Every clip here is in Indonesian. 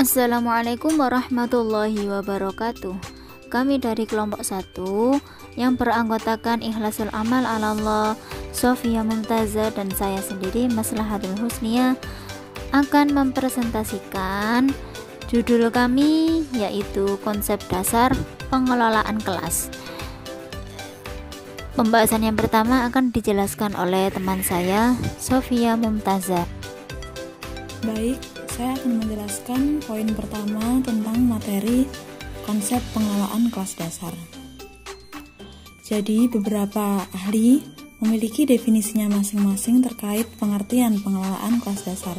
Assalamualaikum warahmatullahi wabarakatuh. Kami dari kelompok 1 yang beranggotakan Ikhlasul Amal ala Allah, Sofia Mumtazah dan saya sendiri Maslahatul Husniyah akan mempresentasikan judul kami, yaitu konsep dasar pengelolaan kelas. Pembahasan yang pertama akan dijelaskan oleh teman saya, Sofia Mumtazah. Baik, saya akan menjelaskan poin pertama tentang materi konsep pengelolaan kelas dasar. Jadi, beberapa ahli memiliki definisinya masing-masing terkait pengertian pengelolaan kelas dasar.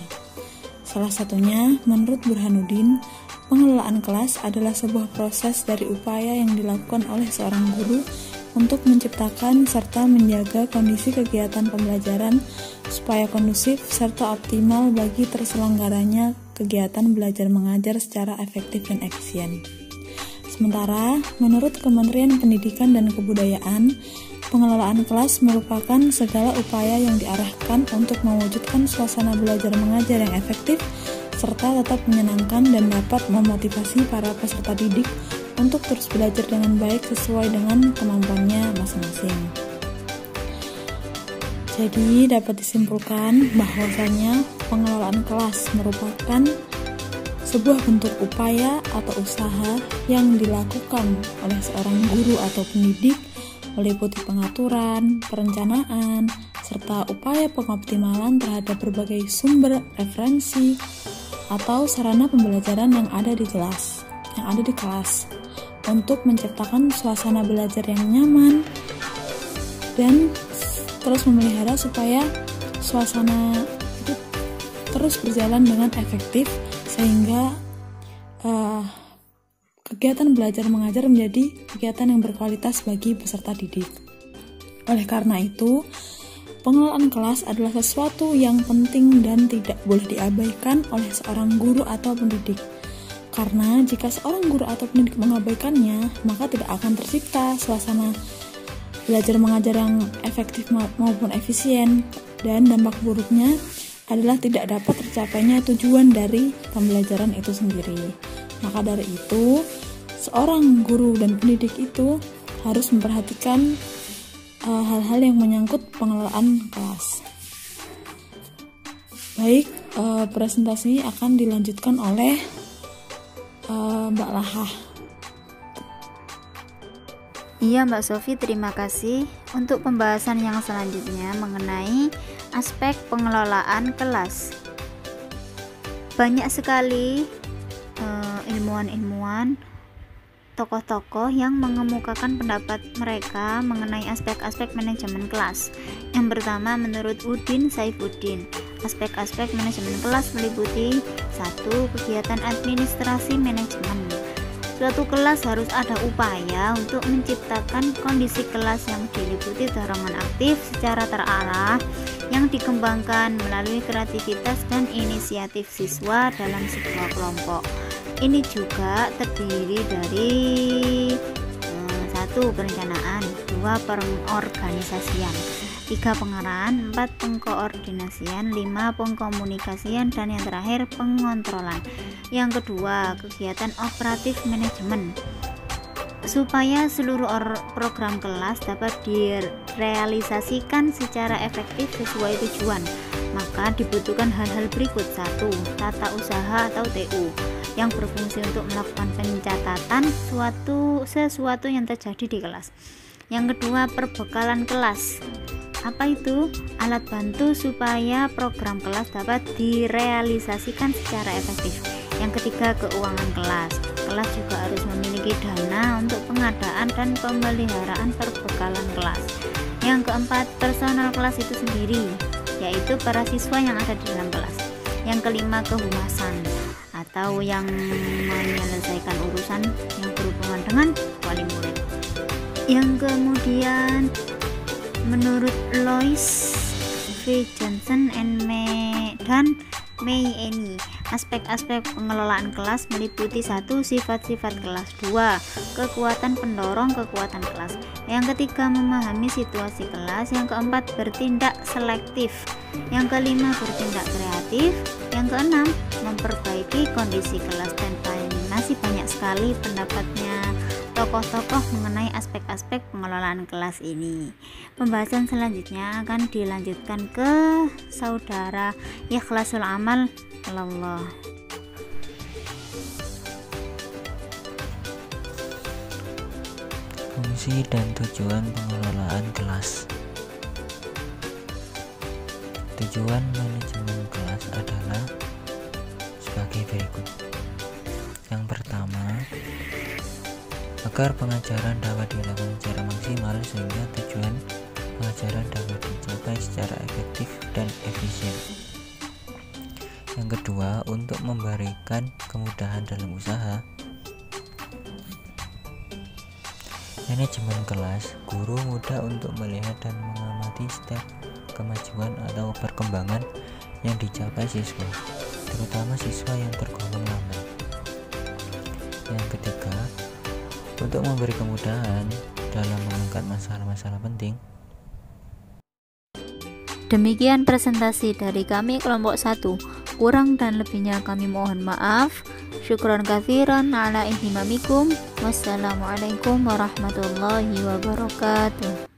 Salah satunya, menurut Burhanuddin, pengelolaan kelas adalah sebuah proses dari upaya yang dilakukan oleh seorang guru untuk menciptakan serta menjaga kondisi kegiatan pembelajaran supaya kondusif serta optimal bagi terselenggaranya kegiatan belajar mengajar secara efektif dan efisien. Sementara, menurut Kementerian Pendidikan dan Kebudayaan, pengelolaan kelas merupakan segala upaya yang diarahkan untuk mewujudkan suasana belajar mengajar yang efektif serta tetap menyenangkan dan dapat memotivasi para peserta didik untuk terus belajar dengan baik sesuai dengan kemampuannya masing-masing. Jadi dapat disimpulkan bahwasanya pengelolaan kelas merupakan sebuah bentuk upaya atau usaha yang dilakukan oleh seorang guru atau pendidik meliputi pengaturan, perencanaan, serta upaya pengoptimalan terhadap berbagai sumber referensi atau sarana pembelajaran yang ada di kelas untuk menciptakan suasana belajar yang nyaman dan terus memelihara supaya suasana itu terus berjalan dengan efektif sehingga kegiatan belajar mengajar menjadi kegiatan yang berkualitas bagi peserta didik. Oleh karena itu, pengelolaan kelas adalah sesuatu yang penting dan tidak boleh diabaikan oleh seorang guru atau pendidik. Karena jika seorang guru atau pendidik mengabaikannya, maka tidak akan tercipta suasana belajar mengajar yang efektif maupun efisien, dan dampak buruknya adalah tidak dapat tercapainya tujuan dari pembelajaran itu sendiri. Maka dari itu, seorang guru dan pendidik itu harus memperhatikan hal-hal yang menyangkut pengelolaan kelas. Baik, presentasi akan dilanjutkan oleh Mbak Lahah. Iya Mbak Sofi, terima kasih. Untuk pembahasan yang selanjutnya mengenai aspek pengelolaan kelas. Banyak sekali ilmuwan-ilmuwan, tokoh-tokoh yang mengemukakan pendapat mereka mengenai aspek-aspek manajemen kelas. Yang pertama, menurut Udin Saifuddin, aspek-aspek manajemen kelas meliputi 1. Kegiatan administrasi manajemen. Suatu kelas harus ada upaya untuk menciptakan kondisi kelas yang diliputi dorongan aktif secara terarah yang dikembangkan melalui kreativitas dan inisiatif siswa dalam sebuah kelompok. Ini juga terdiri dari 1. Perencanaan, 2. Pengorganisasian, 3. Pengarahan, 4. Pengkoordinasian, 5. Pengkomunikasian, dan yang terakhir pengontrolan. Yang kedua, kegiatan operatif manajemen. Supaya seluruh program kelas dapat direalisasikan secara efektif sesuai tujuan, maka dibutuhkan hal-hal berikut. 1. Tata usaha atau TU yang berfungsi untuk melakukan pencatatan sesuatu yang terjadi di kelas. Yang kedua, perbekalan kelas. Apa itu? Alat bantu supaya program kelas dapat direalisasikan secara efektif. Yang ketiga, keuangan kelas. Kelas juga harus memiliki dana untuk pengadaan dan pemeliharaan perbekalan kelas. Yang keempat, personal kelas itu sendiri, yaitu para siswa yang ada di dalam kelas. Yang kelima, kehumasan atau yang menyelesaikan urusan yang berhubungan dengan wali murid. Yang kemudian, menurut Lois V. Johnson dan May Eni, aspek-aspek pengelolaan kelas meliputi 1. Sifat-sifat kelas, 2. Kekuatan pendorong kekuatan kelas, yang ketiga memahami situasi kelas, yang keempat bertindak selektif, yang kelima bertindak kreatif, Yang keenam, memperbaiki kondisi kelas, dan masih banyak sekali pendapatnya tokoh-tokoh mengenai aspek-aspek pengelolaan kelas ini. Pembahasan selanjutnya akan dilanjutkan ke saudara ikhlasul amal Allah. Fungsi dan tujuan pengelolaan kelas. Tujuan manajemen kelas adalah sebagai berikut. Yang pertama, agar pengajaran dapat dilakukan secara maksimal sehingga tujuan pengajaran dapat dicapai secara efektif dan efisien. Yang kedua, untuk memberikan kemudahan dalam usaha. Manajemen kelas, guru mudah untuk melihat dan mengamati setiap kemajuan atau perkembangan yang dicapai siswa, terutama siswa yang tergolong lambat. Yang ketiga, untuk memberi kemudahan dalam mengangkat masalah-masalah penting. Demikian presentasi dari kami kelompok 1. Kurang dan lebihnya kami mohon maaf. Syukron katsiran ala ihtimamikum. Wassalamualaikum warahmatullahi wabarakatuh.